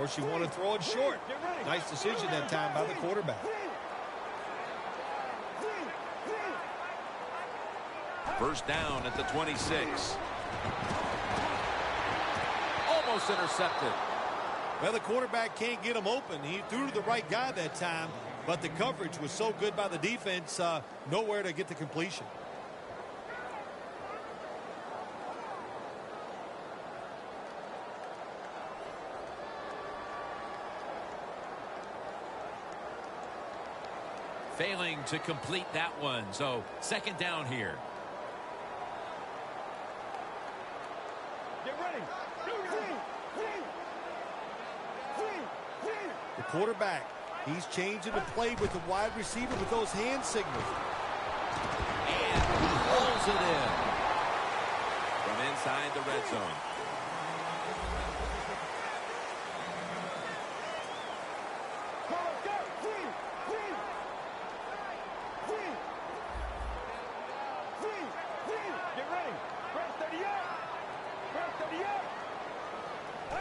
Or she wanted to throw it short. Nice decision that time by the quarterback. First down at the 26. Almost intercepted. Well, the quarterback can't get him open. He threw to the right guy that time, but the coverage was so good by the defense, nowhere to get the completion. Failing to complete that one, so second down here. Get ready. The quarterback, he's changing the play with the wide receiver with those hand signals. And he pulls it in from inside the red zone.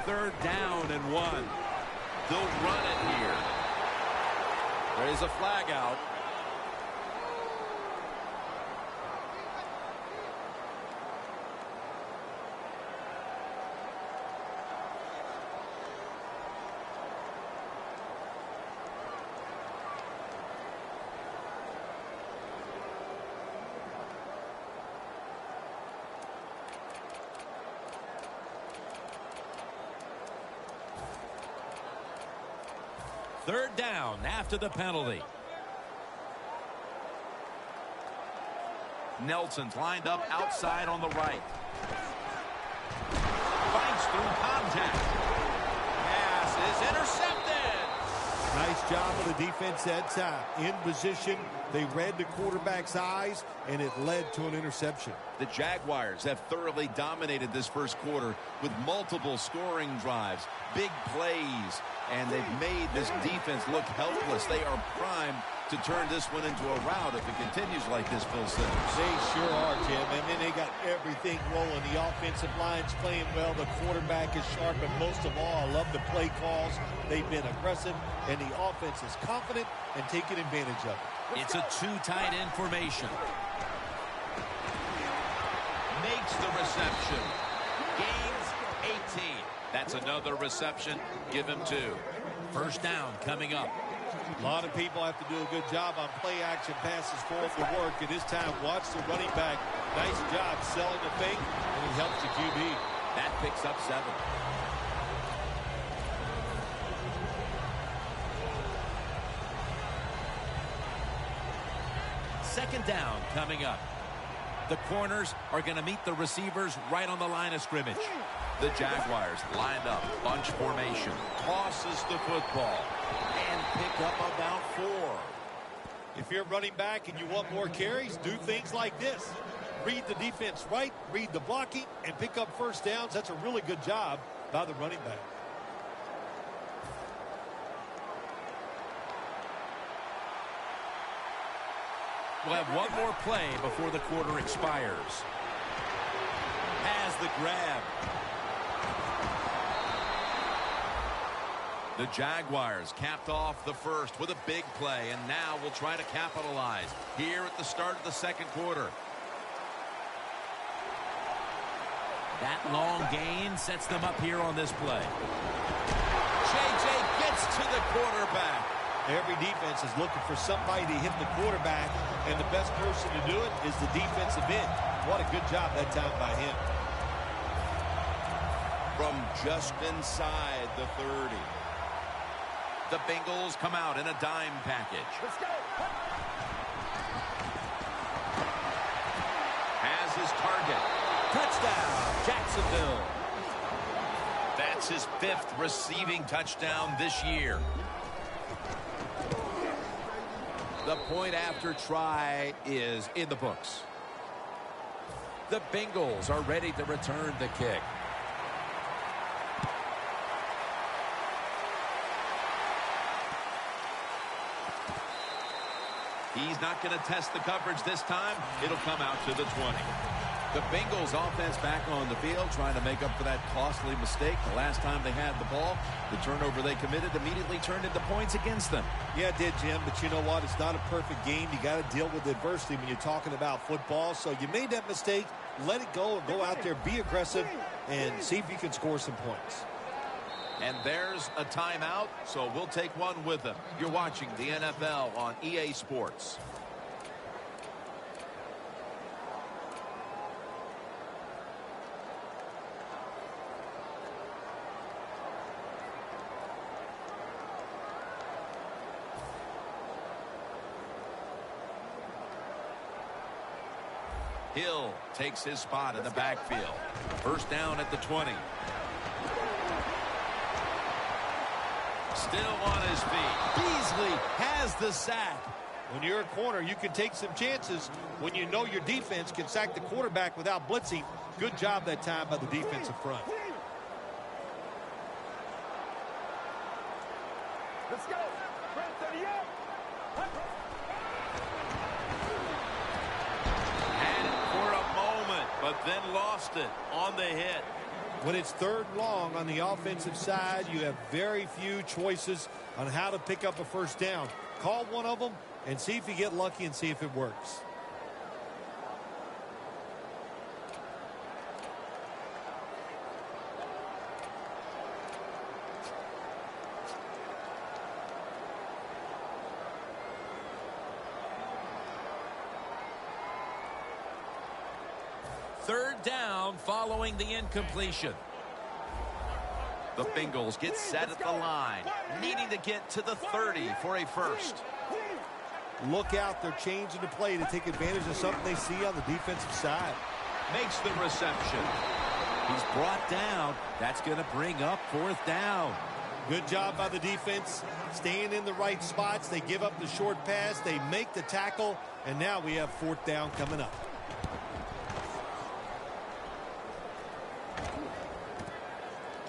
Third down and 1. They'll run it here. There's a flag out. Third down after the penalty. Nelson's lined up outside on the right. Fights through contact. Pass is intercepted. Nice job of the defense that time. In position, they read the quarterback's eyes, and it led to an interception. The Jaguars have thoroughly dominated this first quarter with multiple scoring drives, big plays, and they've made this defense look helpless. They are primed to turn this one into a rout if it continues like this, Phil Simmons. They sure are, Jim. And then they got everything rolling. The offensive line's playing well. The quarterback is sharp. And most of all, I love the play calls. They've been aggressive, and the offense is confident and taking advantage of it. It's a two-tight end formation. Makes the reception. Gains 18. That's another reception. Give him 2. First down coming up. A lot of people have to do a good job on play action passes for him to work. And this time, watch the running back. Nice job selling the fake, and he helps the QB. That picks up 7. Second down coming up. The corners are going to meet the receivers right on the line of scrimmage. The Jaguars lined up, bunch formation, tosses the football, and pick up about 4. If you're running back and you want more carries, do things like this. Read the defense right, read the blocking, and pick up first downs. That's a really good job by the running back. We'll have one more play before the quarter expires. Has the grab. The Jaguars capped off the first with a big play, and now we'll try to capitalize here at the start of the second quarter. That long gain sets them up here on this play. J.J. gets to the quarterback. Every defense is looking for somebody to hit the quarterback, and the best person to do it is the defensive end. What a good job that time by him. From just inside the 30. The Bengals come out in a dime package. Let's go. Has his target. Touchdown, Jacksonville. That's his 5th receiving touchdown this year. The point after try is in the books. The Bengals are ready to return the kick. He's not going to test the coverage this time. It'll come out to the 20. The Bengals offense back on the field trying to make up for that costly mistake. The last time they had the ball, the turnover they committed immediately turned into points against them. Yeah, it did, Jim, but you know what? It's not a perfect game. You got to deal with adversity when you're talking about football. So you made that mistake, let it go, and go out there, be aggressive, and see if you can score some points. And there's a timeout, so we'll take one with them. You're watching the NFL on EA Sports. Hill takes his spot in the backfield. First down at the 20. Still on his feet. Beasley has the sack. When you're a corner, you can take some chances when you know your defense can sack the quarterback without blitzing. Good job that time by the defensive front. Let's go. Had it for a moment, but then lost it on the hit. When it's third and long on the offensive side, you have very few choices on how to pick up a first down. Call one of them and see if you get lucky and see if it works. Third down following the incompletion. The Bengals get set at the line, needing to get to the 30 for a first. Look out, they're changing the play to take advantage of something they see on the defensive side. Makes the reception. He's brought down. That's going to bring up fourth down. Good job by the defense, staying in the right spots. They give up the short pass, they make the tackle, and now we have fourth down coming up.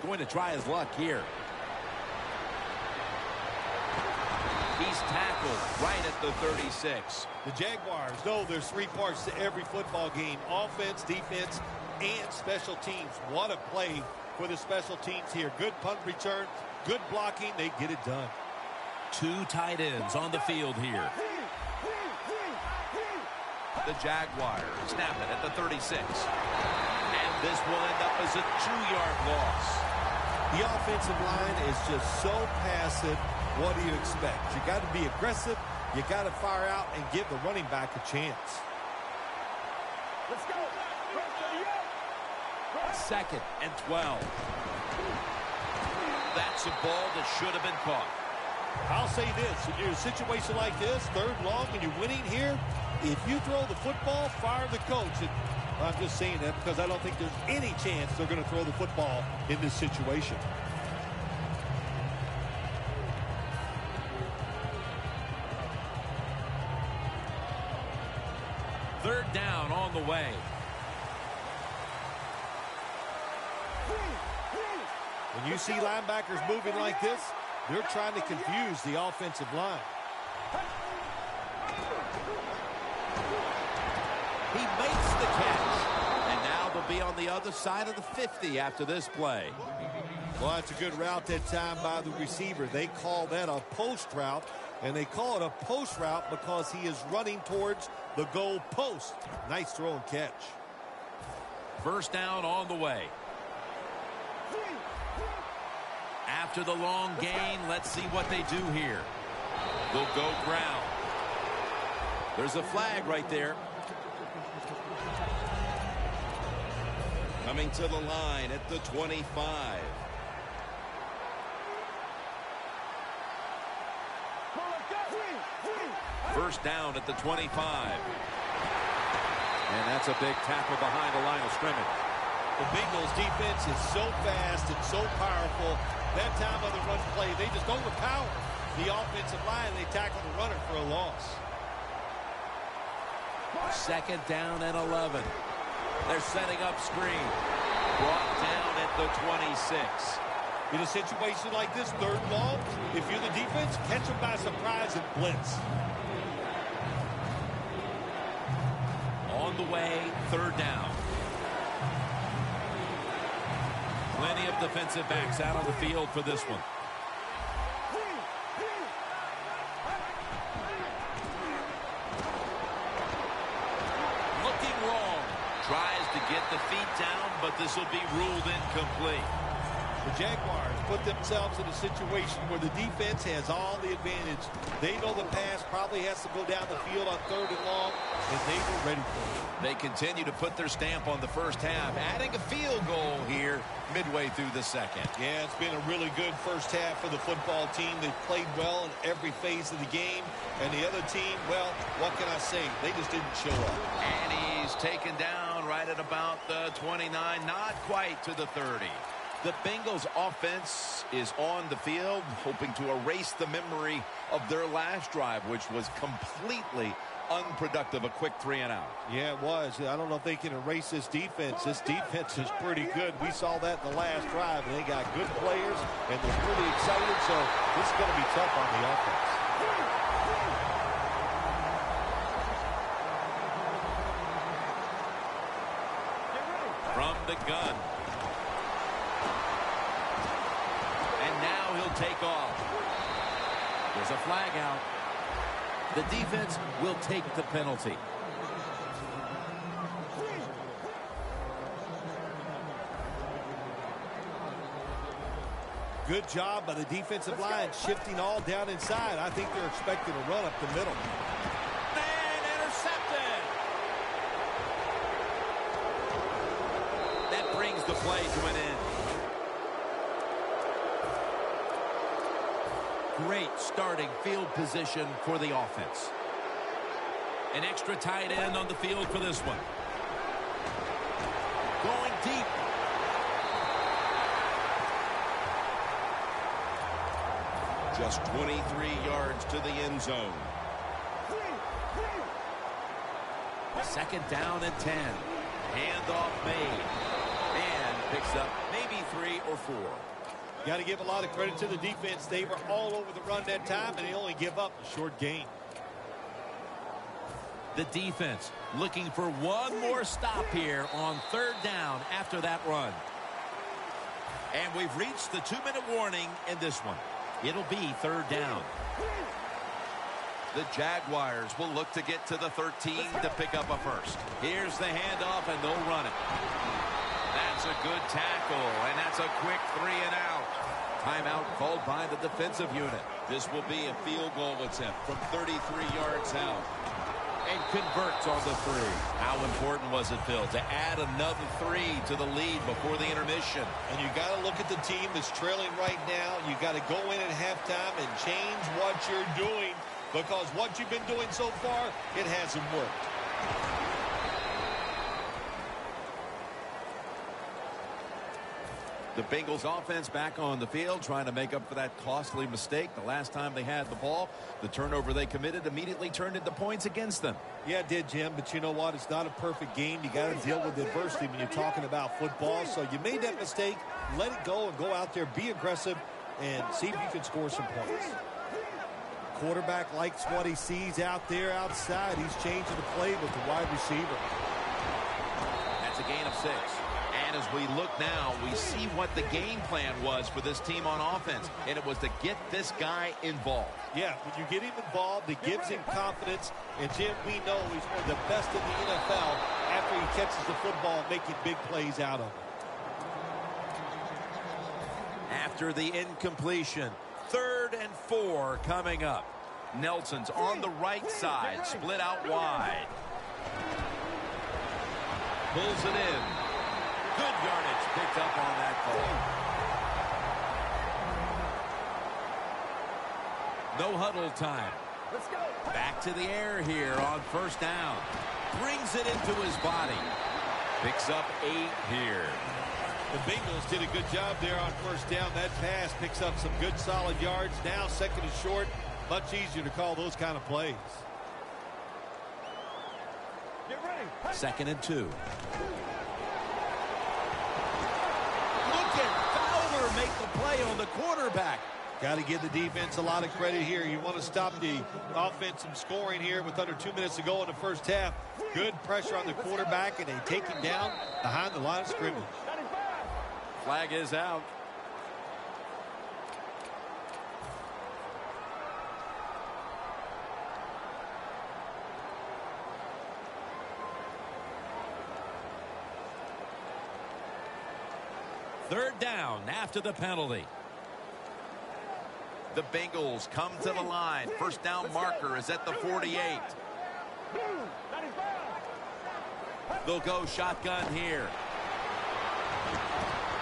Going to try his luck here. He's tackled right at the 36. The Jaguars know there's three parts to every football game: offense, defense, and special teams. What a play for the special teams here. Good punt return, good blocking. They get it done. Two tight ends on the field here. The Jaguars snap it at the 36. And this will end up as a 2-yard loss. The offensive line is just so passive. What do you expect? You got to be aggressive. You got to fire out and give the running back a chance. Let's go. Second and 12. That's a ball that should have been caught. I'll say this. If you're in a situation like this, third and long, and you're winning here, if you throw the football, fire the coach. And I'm just saying that because I don't think there's any chance they're going to throw the football in this situation. Third down on the way. When you see linebackers moving like this, they're trying to confuse the offensive line. He makes the catch. And now they'll be on the other side of the 50 after this play. Well, that's a good route that time by the receiver. They call that a post route, and they call it a post route because he is running towards the goal post. Nice throw and catch. First down on the way. After the long gain, let's see what they do here. They'll go ground. There's a flag right there. Coming to the line at the 25. First down at the 25. And that's a big tackle behind the line of scrimmage. The Bengals defense is so fast and so powerful. That time on the run play, they just overpower the offensive line. They tackle the runner for a loss. Second down and 11. They're setting up screen. Brought down at the 26. In a situation like this, third and long, if you're the defense, catch them by surprise and blitz. On the way, third down. Plenty of defensive backs out on the field for this one. Looking wrong. Tries to get the feet down, but this will be ruled incomplete. The Jaguars put themselves in a situation where the defense has all the advantage. They know the pass probably has to go down the field on 3rd and long, and they were ready for it. They continue to put their stamp on the first half, adding a field goal here midway through the second. Yeah, it's been a really good first half for the football team. They've played well in every phase of the game. And the other team, well, what can I say? They just didn't show up. And he's taken down right at about the 29, not quite to the 30. The Bengals offense is on the field, hoping to erase the memory of their last drive, which was completely unproductive, a quick 3 and out. Yeah, it was. I don't know if they can erase this defense. This defense is pretty good. We saw that in the last drive, and they got good players, and they're pretty excited, so this is going to be tough on the offense. From the gun. And now he'll take off. There's a flag out. The defense will take the penalty. Good job by the defensive line, shifting all down inside. I think they're expecting a run up the middle. And intercepted. That brings the play to an end. Great starting field position for the offense. An extra tight end on the field for this one. Going deep. Just 23 yards to the end zone. 2nd down and 10. Handoff made. And picks up maybe 3 or 4. Got to give a lot of credit to the defense. They were all over the run that time, and they only give up a short gain. The defense looking for one more stop here on 3rd down after that run. And we've reached the 2-minute warning in this one. It'll be 3rd down. The Jaguars will look to get to the 13 to pick up a first. Here's the handoff, and they'll run it. That's a good tackle, and that's a quick 3 and out. Timeout called by the defensive unit. This will be a field goal attempt from 33 yards out. And converts on the 3. How important was it, Phil, to add another 3 to the lead before the intermission? And you got to look at the team that's trailing right now. You got to go in at halftime and change what you're doing, because what you've been doing so far, it hasn't worked. The Bengals offense back on the field trying to make up for that costly mistake. The last time they had the ball, the turnover they committed immediately turned into points against them. Yeah, it did, Jim, but you know what? It's not a perfect game. You got to deal with adversity when you're talking about football. So you made that mistake, let it go, and go out there, be aggressive, and see if you can score some points. Quarterback likes what he sees out there outside. He's changing the play with the wide receiver. That's a gain of 6. And as we look now, we see what the game plan was for this team on offense, and it was to get this guy involved. Yeah, when you get him involved, it gives him confidence. And, Jim, we know he's one of the best in the NFL after he catches the football, making big plays out of it. After the incompletion, 3rd and 4 coming up. Nelson's on the right side, split out wide. Pulls it in. Good yardage picked up on that call. No huddle time. Let's go. Back to the air here on 1st down. Brings it into his body. Picks up 8 here. The Bengals did a good job there on 1st down. That pass picks up some good solid yards. Now 2nd and short. Much easier to call those kind of plays. Get ready. 2nd and 2. Fowler make the play on the quarterback. Got to give the defense a lot of credit here. You want to stop the offense from scoring here with under 2 minutes to go in the first half. Good pressure on the quarterback, and they take him down behind the line of scrimmage. Flag is out. Third down after the penalty. The Bengals come to the line. First down marker is at the 48. They'll go shotgun here.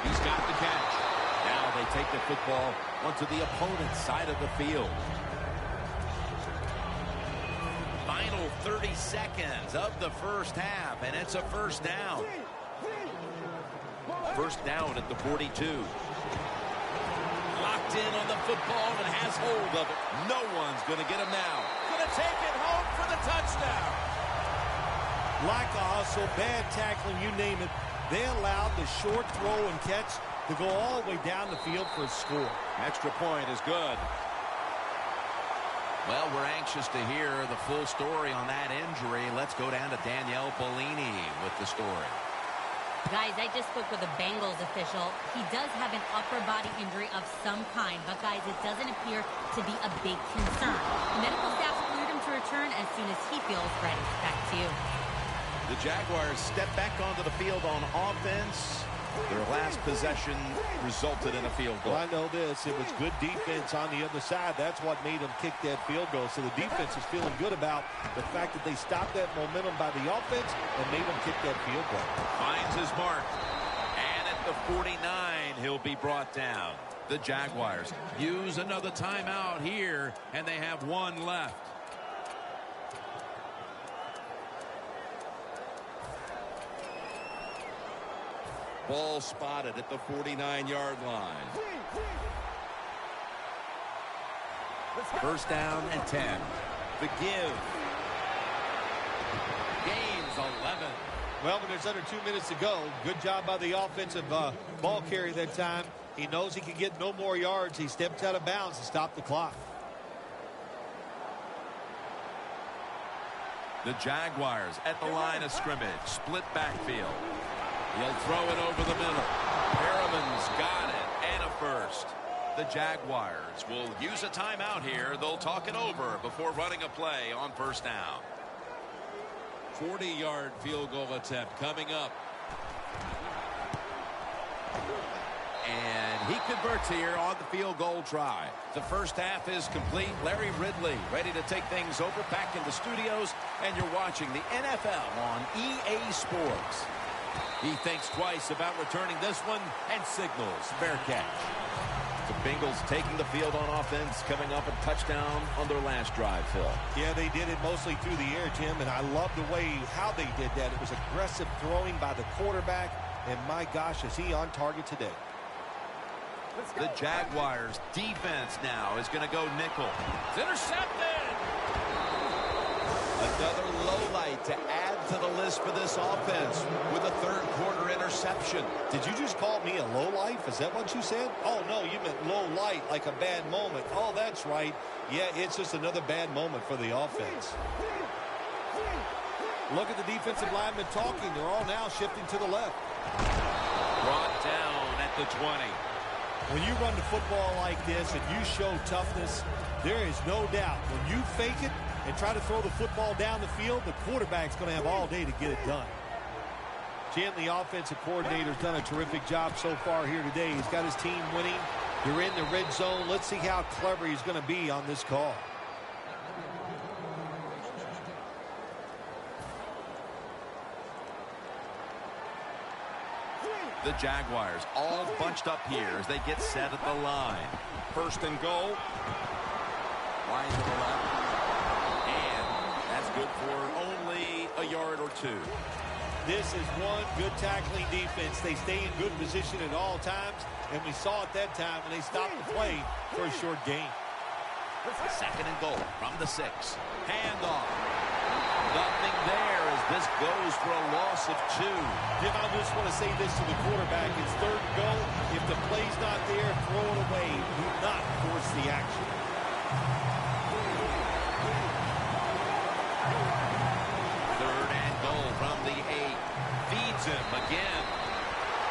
He's got the catch. Now they take the football onto the opponent's side of the field. Final 30 seconds of the first half, and it's a first down. First down at the 42. Locked in on the football and has hold of it. No one's going to get him now. Going to take it home for the touchdown. Lack of hustle, bad tackling, you name it. They allowed the short throw and catch to go all the way down the field for a score. Extra point is good. Well, we're anxious to hear the full story on that injury. Let's go down to Danielle Bellini with the story. Guys, I just spoke with a Bengals official. He does have an upper body injury of some kind, but guys, it doesn't appear to be a big concern. The medical staff cleared him to return as soon as he feels ready. Back to you. The Jaguars step back onto the field on offense. Their last possession resulted in a field goal. Well, I know this. It was good defense on the other side. That's what made them kick that field goal. So the defense is feeling good about the fact that they stopped that momentum by the offense and made them kick that field goal. Finds his mark. And at the 49, he'll be brought down. The Jaguars use another timeout here, and they have one left. Ball spotted at the 49-yard line. First down and 10. The give. Gains 11. Well, when there's under 2 minutes to go, good job by the offensive ball carrier that time. He knows he can get no more yards. He steps out of bounds to stop the clock. The Jaguars at the line of scrimmage. Split backfield. He'll throw it over the middle. Perriman's got it, and a first. The Jaguars will use a timeout here. They'll talk it over before running a play on first down. 40-yard field goal attempt coming up. And he converts here on the field goal try. The first half is complete. Larry Ridley ready to take things over back in the studios, and you're watching the NFL on EA Sports. He thinks twice about returning this one and signals fair catch. The Bengals taking the field on offense, coming up a touchdown on their last drive, Phil. Yeah, they did it mostly through the air, Tim, and I love the way how they did that. It was aggressive throwing by the quarterback, and my gosh, is he on target today. The Jaguars defense now is going to go nickel. It's intercepted. Another low light to add to the list for this offense with a third quarter interception. Did you just call me a low life? Is that what you said? Oh, no, you meant low light, like a bad moment. Oh, that's right. Yeah, it's just another bad moment for the offense. Look at the defensive linemen talking. They're all now shifting to the left. Brought down at the 20. When you run the football like this and you show toughness, there is no doubt when you fake it and try to throw the football down the field, the quarterback's going to have all day to get it done. Jim, the offensive coordinator's done a terrific job so far here today. He's got his team winning. They're in the red zone. Let's see how clever he's going to be on this call. The Jaguars all bunched up here as they get set at the line. First and goal. Line to the left. That's good for only a yard or two. This is one good tackling defense. They stay in good position at all times, and we saw it that time when they stopped the play for a short gain. Second and goal from the 6. Handoff. Nothing there as this goes for a loss of 2. Jim, I just want to say this to the quarterback. It's third and goal. If the play's not there, throw it away. Do not force the action. Third and goal from the 8. Feeds him again.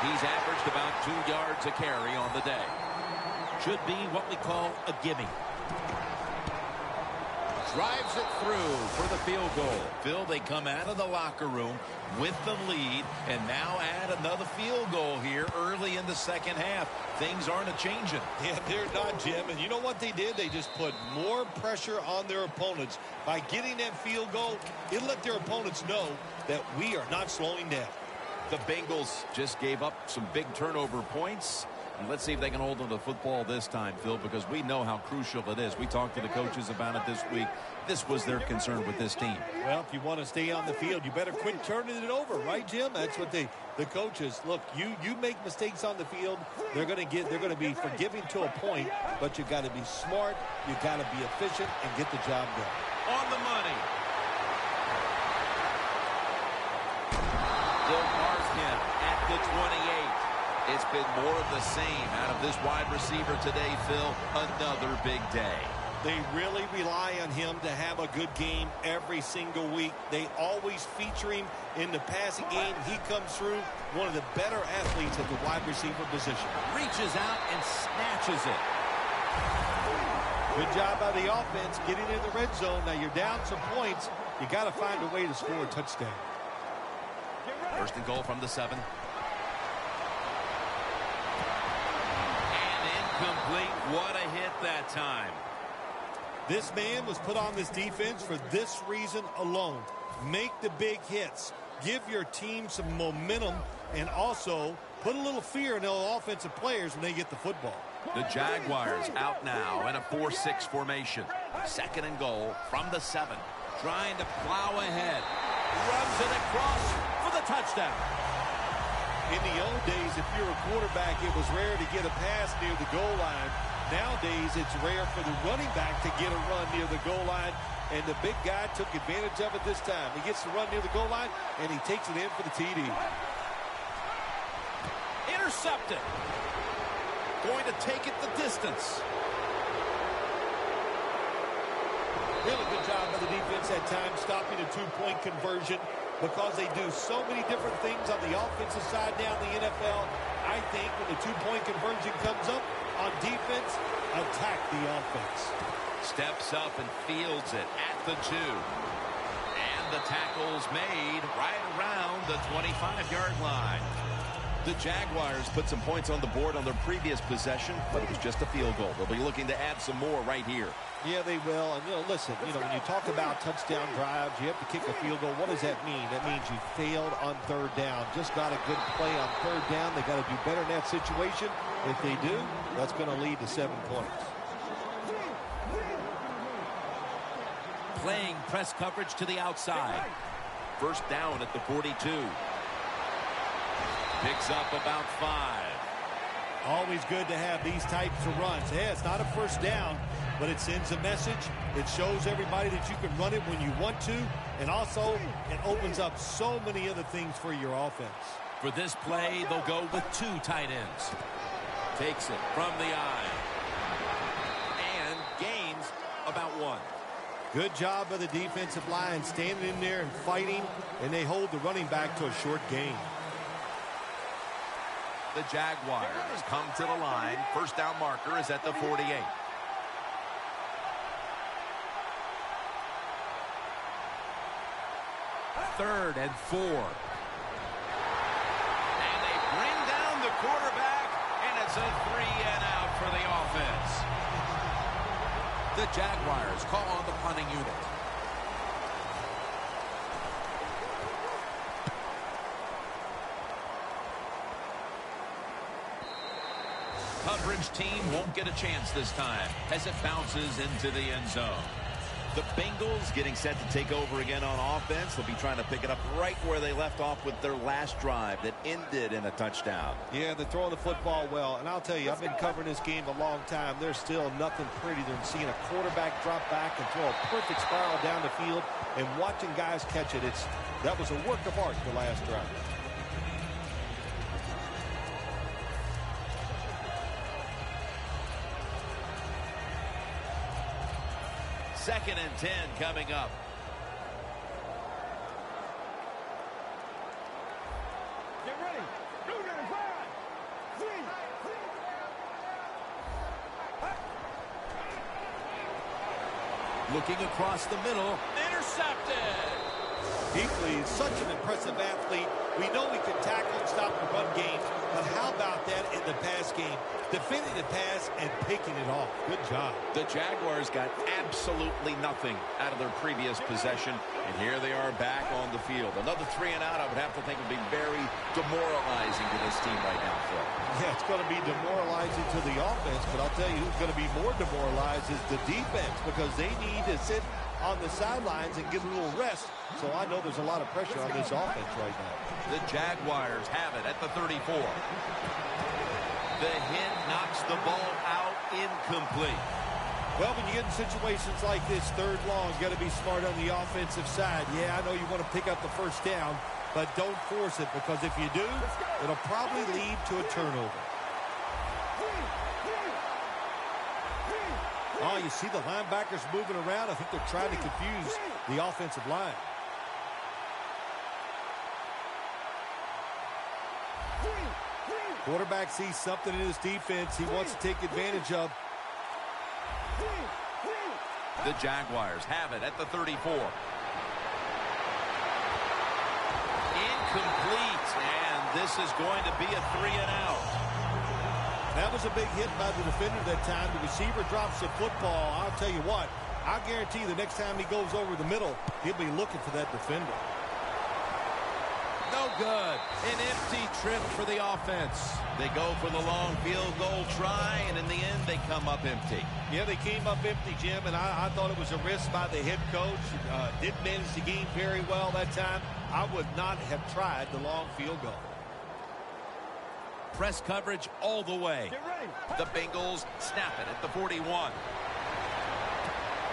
He's averaged about 2 yards a carry on the day. Should be what we call a gimme. Drives it through for the field goal. Phil, they come out of the locker room with the lead and now add another field goal here early in the second half. Things aren't a-changing. Yeah, they're not, Jim. And you know what they did? They just put more pressure on their opponents. By getting that field goal, it let their opponents know that we are not slowing down. The Bengals just gave up some big turnover points. And let's see if they can hold on to the football this time, Phil, because we know how crucial it is. We talked to the coaches about it this week. This was their concern with this team. Well, if you want to stay on the field, you better quit turning it over, right, Jim? That's what the coaches look. You make mistakes on the field, they're going to be forgiving to a point, but you got to be smart, you got to be efficient, and get the job done. On the money. Still Marsden at the 28. It's been more of the same out of this wide receiver today, Phil. Another big day. They really rely on him to have a good game every single week. They always feature him in the passing game. He comes through, one of the better athletes at the wide receiver position. Reaches out and snatches it. Good job by the offense getting in the red zone. Now you're down some points. You got to find a way to score a touchdown. First and goal from the 7. Complete. What a hit that time. This man was put on this defense for this reason alone. Make the big hits. Give your team some momentum and also put a little fear in the offensive players when they get the football. The Jaguars out now in a 4-6 formation. Second and goal from the 7. Trying to plow ahead. Runs it across for the touchdown. In the old days, if you're a quarterback, it was rare to get a pass near the goal line. Nowadays, it's rare for the running back to get a run near the goal line, and the big guy took advantage of it this time. He gets the run near the goal line, and he takes it in for the TD. Intercepted. Going to take it the distance. Really good job by the defense at times, stopping a two-point conversion. Because they do so many different things on the offensive side down in the NFL, I think when the two-point conversion comes up on defense, attack the offense. Steps up and fields it at the 2. And the tackle's made right around the 25-yard line. The Jaguars put some points on the board on their previous possession, but it was just a field goal. They'll be looking to add some more right here. Yeah, they will. And, listen, when you talk about touchdown drives, you have to kick a field goal. What does that mean? That means you failed on third down. Just got a good play on third down. They got to do better in that situation. If they do, that's going to lead to 7 points. Playing press coverage to the outside. First down at the 42. Picks up about 5. Always good to have these types of runs. Yeah, it's not a first down, but it sends a message. It shows everybody that you can run it when you want to, and also it opens up so many other things for your offense. For this play, they'll go with 2 tight ends. Takes it from the eye. And gains about 1. Good job by the defensive line standing in there and fighting, and they hold the running back to a short gain. The Jaguars come to the line. First down marker is at the 48. Third and 4. And they bring down the quarterback, and it's a 3-and-out for the offense. The Jaguars call on the punting unit. Coverage team won't get a chance this time as it bounces into the end zone. The Bengals getting set to take over again on offense. They'll be trying to pick it up right where they left off with their last drive that ended in a touchdown. Yeah, they're throwing the football well. And I'll tell you, I've been covering this game a long time. There's still nothing prettier than seeing a quarterback drop back and throw a perfect spiral down the field and watching guys catch it. That was a work of art the last drive. Second and 10 coming up. Get ready. Blue gun is live. Looking across the middle. Intercepted. Kuechly is such an impressive athlete. We know he can tackle and stop the run game, but how about that in the pass game? Defending the pass and picking it off. Good job. The Jaguars got absolutely nothing out of their previous possession, and here they are back on the field. Another 3 and out, I would have to think, would be very demoralizing to this team right now, Phil. Yeah, it's going to be demoralizing to the offense, but I'll tell you who's going to be more demoralized is the defense, because they need to sit on the sidelines and get a little rest. So I know there's a lot of pressure on this offense right now. The Jaguars have it at the 34. The hit knocks the ball out, incomplete. Well, when you get in situations like this, third long, you got to be smart on the offensive side. Yeah, I know you want to pick up the first down, but don't force it, because if you do, it'll probably lead to a turnover. Oh, you see the linebackers moving around. I think they're trying to confuse the offensive line. Quarterback sees something in his defense he wants to take advantage of. The Jaguars have it at the 34. Incomplete, and this is going to be a 3 and out. That was a big hit by the defender that time. The receiver drops the football. I'll tell you what, I guarantee the next time he goes over the middle, he'll be looking for that defender. No good. An empty trip for the offense. They go for the long field goal try, and in the end, they come up empty. Yeah, they came up empty, Jim, and I thought it was a risk by the head coach. Didn't manage the game very well that time. I would not have tried the long field goal. Press coverage all the way. The Bengals snap it at the 41.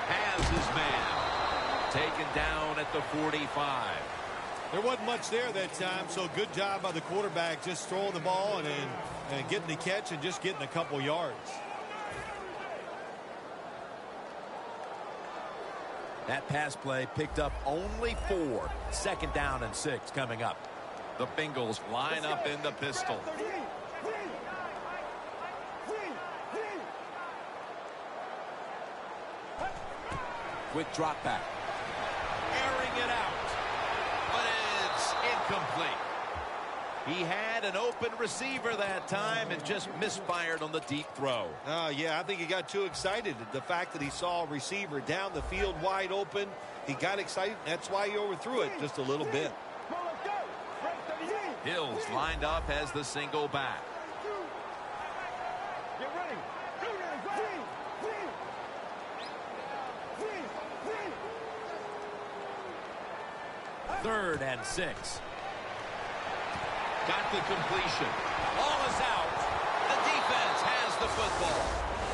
Has his man. Taken down at the 45. There wasn't much there that time, so good job by the quarterback just throwing the ball and getting the catch and just getting a couple yards. That pass play picked up only 4. 2nd down and 6 coming up. The Bengals line up in the pistol. Quick drop back. Airing it out. But it's incomplete. He had an open receiver that time and just misfired on the deep throw. Yeah, I think he got too excited. The fact that he saw a receiver down the field wide open, he got excited. That's why he overthrew it just a little bit. Hills lined up as the single back. Get ready. 3rd and 6. Got the completion. Ball is out. The defense has the football.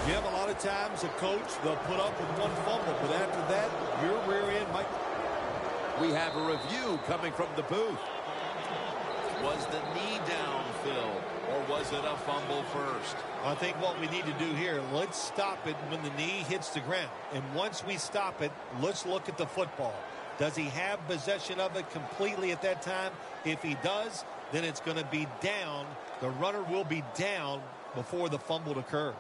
Jim, a lot of times a coach, they'll put up with one fumble, but after that, your rear end might... We have a review coming from the booth. Was the knee down, Phil, or was it a fumble first? I think what we need to do here, let's stop it when the knee hits the ground. And once we stop it, let's look at the football. Does he have possession of it completely at that time? If he does, then it's going to be down. The runner will be down before the fumble occurs.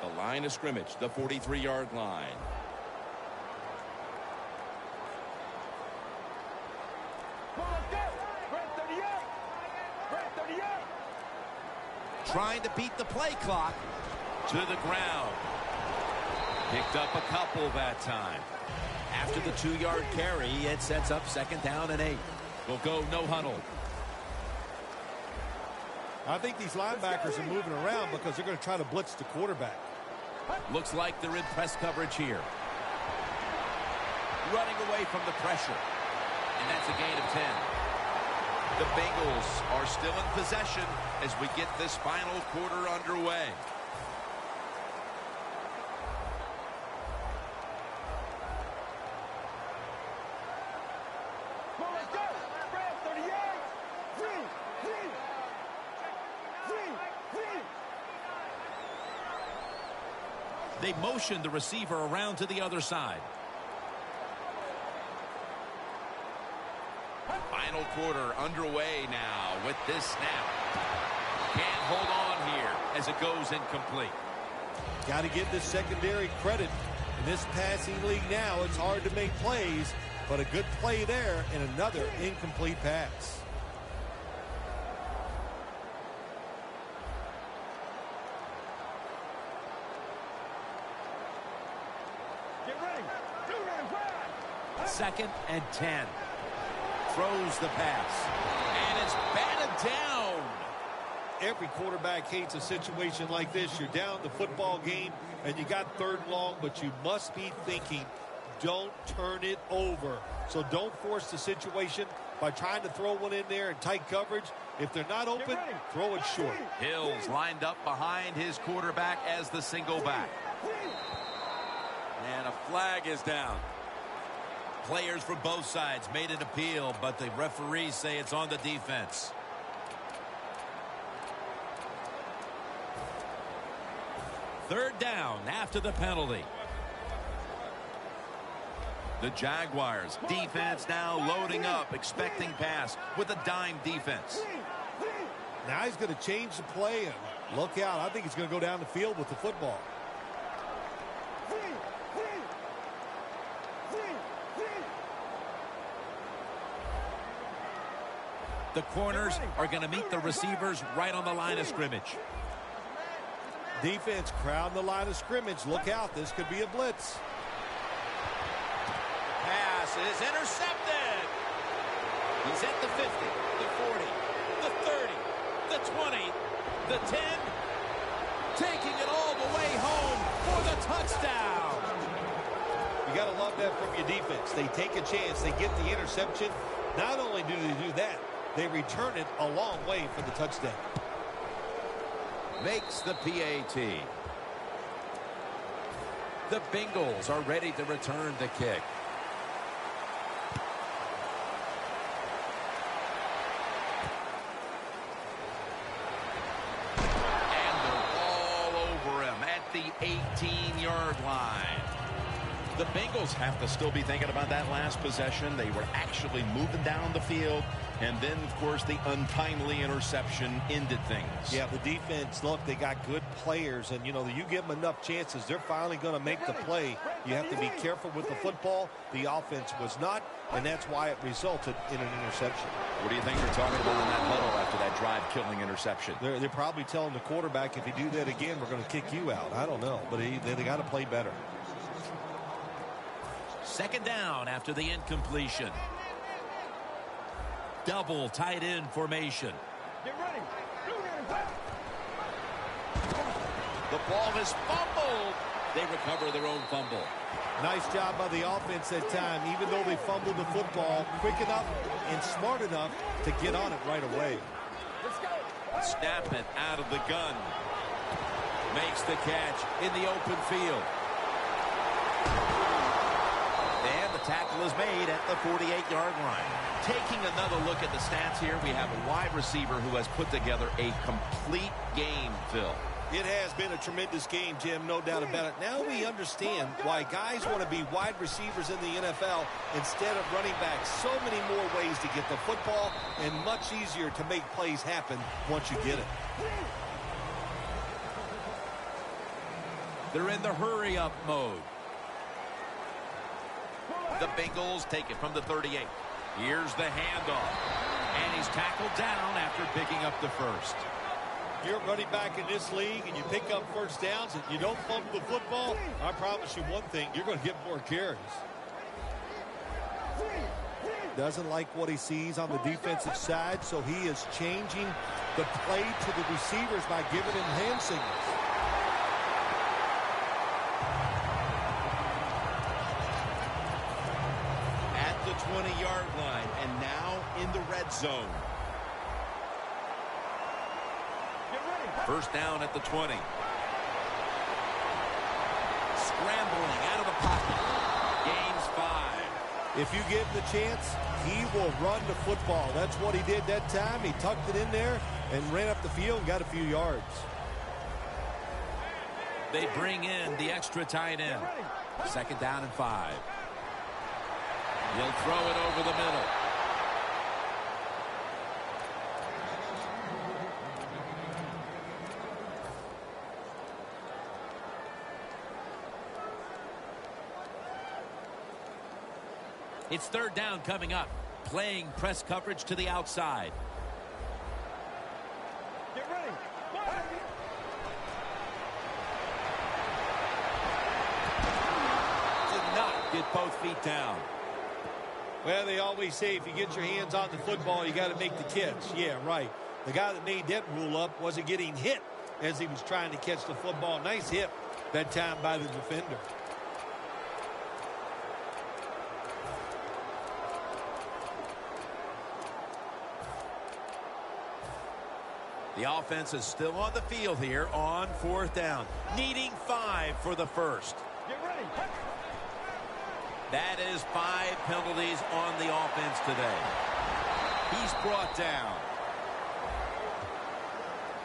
The line of scrimmage, the 43-yard line. Trying to beat the play clock to the ground. Picked up a couple that time. After the 2-yard carry, it sets up 2nd down and 8. We'll go no huddle. I think these linebackers are moving around because they're going to try to blitz the quarterback. Looks like they're in press coverage here. Running away from the pressure. And that's a gain of 10. The Bengals are still in possession as we get this final quarter underway. They motion the receiver around to the other side. Final quarter underway now with this snap. Can't hold on here as it goes incomplete. Got to give this secondary credit. In this passing league now, it's hard to make plays, but a good play there and another incomplete pass. Get ready. Second and 10. Throws the pass. And it's batted down. Every quarterback hates a situation like this. You're down the football game, and you got third and long, but you must be thinking, don't turn it over. So don't force the situation by trying to throw one in there in tight coverage. If they're not open, throw it short. Hills lined up behind his quarterback as the single back. And a flag is down. Players from both sides made an appeal, but the referees say it's on the defense. Third down after the penalty. The Jaguars defense now loading up, expecting pass with a dime defense. Now he's going to change the play, and look out. I think he's going to go down the field with the football. The corners are going to meet the receivers right on the line of scrimmage. Defense crowding the line of scrimmage. Look out. This could be a blitz. Pass is intercepted. He's at the 50, the 40, the 30, the 20, the 10. Taking it all the way home for the touchdown. You got to love that from your defense. They take a chance. They get the interception. Not only do they do that, they return it a long way for the touchdown. Makes the PAT. The Bengals are ready to return the kick. And they're all over him at the 18-yard line. The Bengals have to still be thinking about that last possession. They were actually moving down the field. And then, of course, the untimely interception ended things. Yeah, the defense, look, they got good players. And, you know, you give them enough chances, they're finally going to make the play. You have to be careful with the football. The offense was not, and that's why it resulted in an interception. What do you think they're talking about in that huddle after that drive-killing interception? They're probably telling the quarterback, if you do that again, we're going to kick you out. I don't know, but they got to play better. Second down after the incompletion. Double tight end formation. Get ready. The ball is fumbled. They recover their own fumble. Nice job by the offense that time. Even though they fumbled the football, quick enough and smart enough to get on it right away. Let's go. Snap it out of the gun. Makes the catch in the open field. And the tackle is made at the 48-yard line. Taking another look at the stats here, we have a wide receiver who has put together a complete game, Phil. It has been a tremendous game, Jim, no doubt about it. Now we understand why guys want to be wide receivers in the NFL instead of running backs. So many more ways to get the football and much easier to make plays happen once you get it. They're in the hurry-up mode. The Bengals take it from the 38. Here's the handoff. And he's tackled down after picking up the first. You're running back in this league and you pick up first downs and you don't fumble the football, I promise you one thing, you're going to get more carries. Doesn't like what he sees on the defensive side, so he is changing the play to the receivers by giving him hand signals. At the 20-yard line and now in the red zone. First down at the 20. Scrambling out of the pocket. Gains 5. If you give him the chance, he will run the football. That's what he did that time. He tucked it in there and ran up the field and got a few yards. They bring in the extra tight end. Second down and 5. He'll throw it over the middle. It's third down coming up. Playing press coverage to the outside. Get ready. Did not get both feet down. Well, they always say if you get your hands on the football, you got to make the catch. Yeah, right. The guy that made that rule up wasn't getting hit as he was trying to catch the football. Nice hit that time by the defender. The offense is still on the field here on fourth down. Needing 5 for the first. Get ready. That is 5 penalties on the offense today. He's brought down.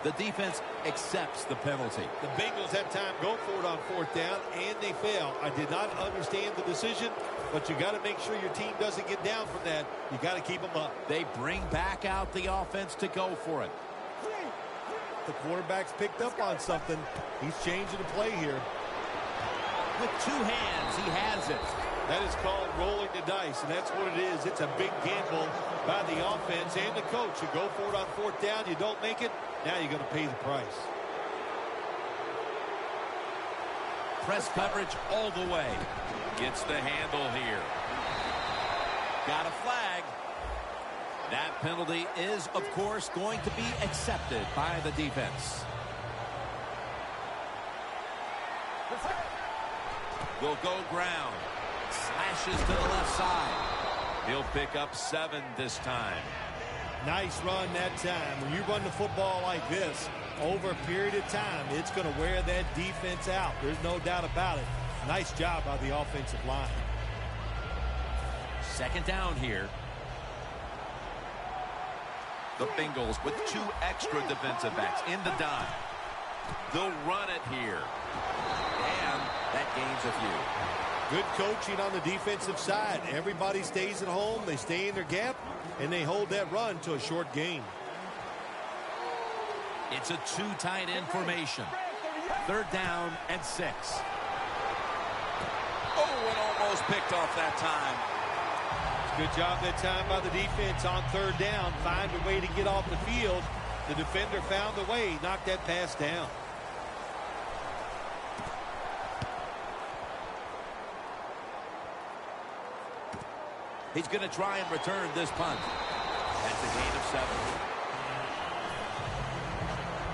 The defense accepts the penalty. The Bengals that time go for it on fourth down, and they fail. I did not understand the decision, but you got to make sure your team doesn't get down from that. You got to keep them up. They bring back out the offense to go for it. The quarterback's picked up on something. He's changing the play here. With 2 hands, he has it. That is called rolling the dice, and that's what it is. It's a big gamble by the offense and the coach. You go for it on fourth down, you don't make it, now you're going to pay the price. Press coverage all the way. Gets the handle here. Got a flag. That penalty is, of course, going to be accepted by the defense. Will go ground. Slashes to the left side. He'll pick up 7 this time. Nice run that time. When you run the football like this, over a period of time, it's going to wear that defense out. There's no doubt about it. Nice job by the offensive line. Second down here. The Bengals with 2 extra defensive backs in the dime. They'll run it here. And that gains a few. Good coaching on the defensive side. Everybody stays at home. They stay in their gap, and they hold that run to a short gain. It's a 2 tight end formation. Third down and 6. Oh, and almost picked off that time. Good job that time by the defense on third down. Find a way to get off the field. The defender found the way. Knocked that pass down. He's going to try and return this punt. That's a gain of 7.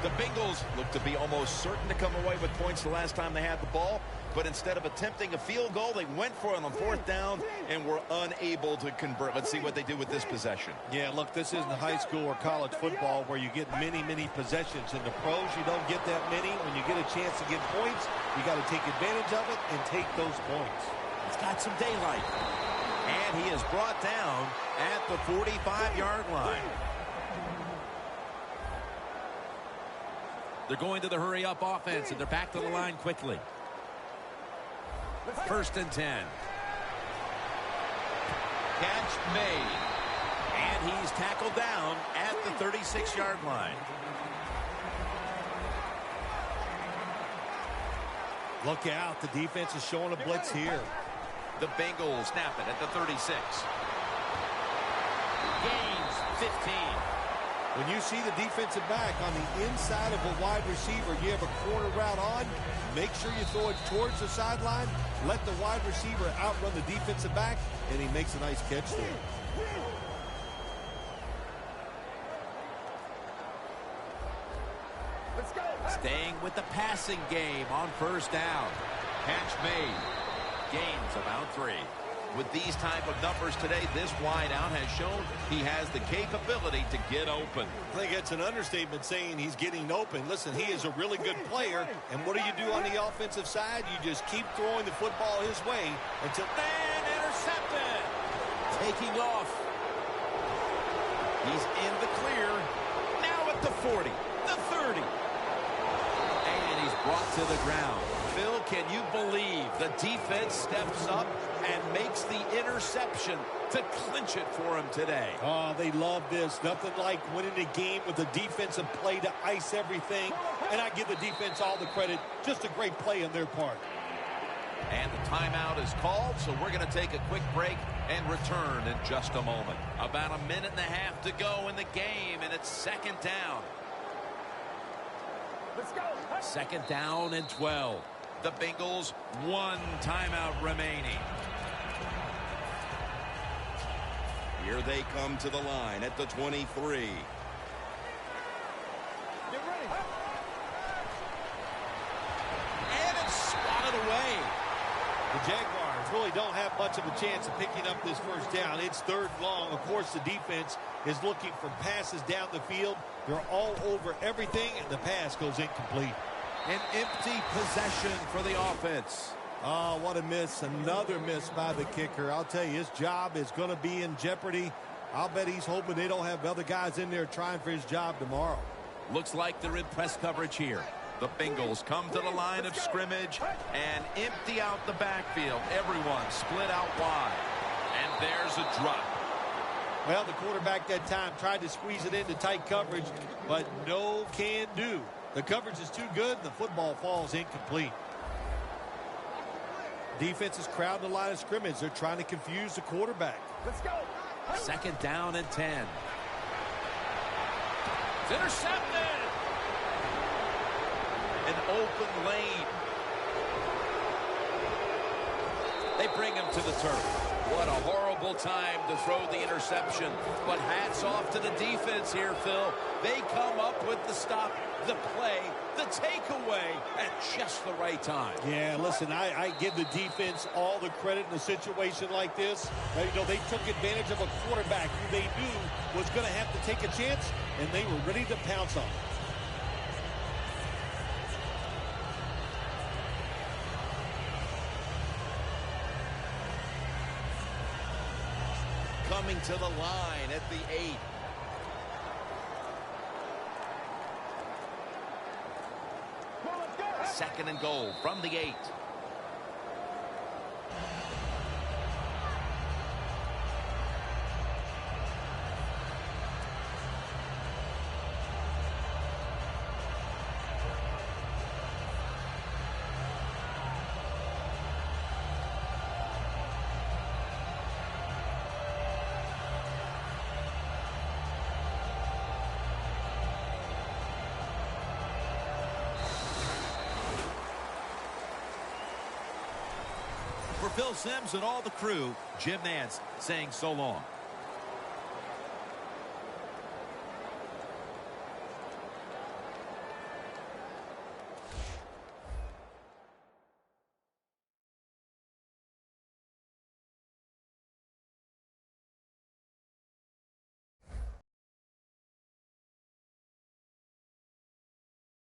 The Bengals look to be almost certain to come away with points the last time they had the ball, but instead of attempting a field goal, they went for it on fourth down and were unable to convert. Let's see what they do with this possession. Yeah, look, this isn't high school or college football where you get many possessions. In the pros, you don't get that many. When you get a chance to get points, you got to take advantage of it and take those points. It's got some daylight. And he is brought down at the 45-yard line. They're going to the hurry-up offense, and they're back to the line quickly. First and 10. Catch made. And he's tackled down at the 36-yard line. Look out. The defense is showing a blitz here. The Bengals snap it at the 36. Gains 15. When you see the defensive back on the inside of a wide receiver, you have a corner route on, make sure you throw it towards the sideline, let the wide receiver outrun the defensive back, and he makes a nice catch there. Let's go. Staying with the passing game on first down. Catch made. Gains about 3. With these type of numbers today, this wideout has shown he has the capability to get open. I think it's an understatement saying he's getting open. Listen, he is a really good player, and what do you do on the offensive side? You just keep throwing the football his way until then intercepted. Taking off. He's in the clear. Now at the 40, the 30. And he's brought to the ground. Phil, can you believe the defense steps up and makes the interception to clinch it for him today? Oh, they love this. Nothing like winning a game with a defensive play to ice everything. And I give the defense all the credit. Just a great play on their part. And the timeout is called, so we're going to take a quick break and return in just a moment. About a minute and a half to go in the game, and it's second down. Let's go. Second down and 12. The Bengals, one timeout remaining. Here they come to the line at the 23. Get ready. And it's swatted away. The Jaguars really don't have much of a chance of picking up this first down. It's third and long. Of course, the defense is looking for passes down the field. They're all over everything, and the pass goes incomplete. An empty possession for the offense. Oh, what a miss. Another miss by the kicker. I'll tell you, his job is going to be in jeopardy. I'll bet he's hoping they don't have other guys in there trying for his job tomorrow. Looks like they're in press coverage here. The Bengals come to the line of scrimmage and empty out the backfield. Everyone split out wide. And there's a drop. Well, the quarterback that time tried to squeeze it into tight coverage, but no can do. The coverage is too good, and the football falls incomplete. Defense is crowding the line of scrimmage. They're trying to confuse the quarterback. Let's go. Second down and 10. It's intercepted. An open lane. They bring him to the turf. What a horrible time to throw the interception. But hats off to the defense here, Phil. They come up with the stop, the play, the takeaway at just the right time. Yeah, listen, I give the defense all the credit in a situation like this. You know, they took advantage of a quarterback who they knew was going to have to take a chance, and they were ready to pounce on him. Coming to the line at the 8. Second and goal from the 8. For Phil Simms and all the crew, Jim Nantz saying so long.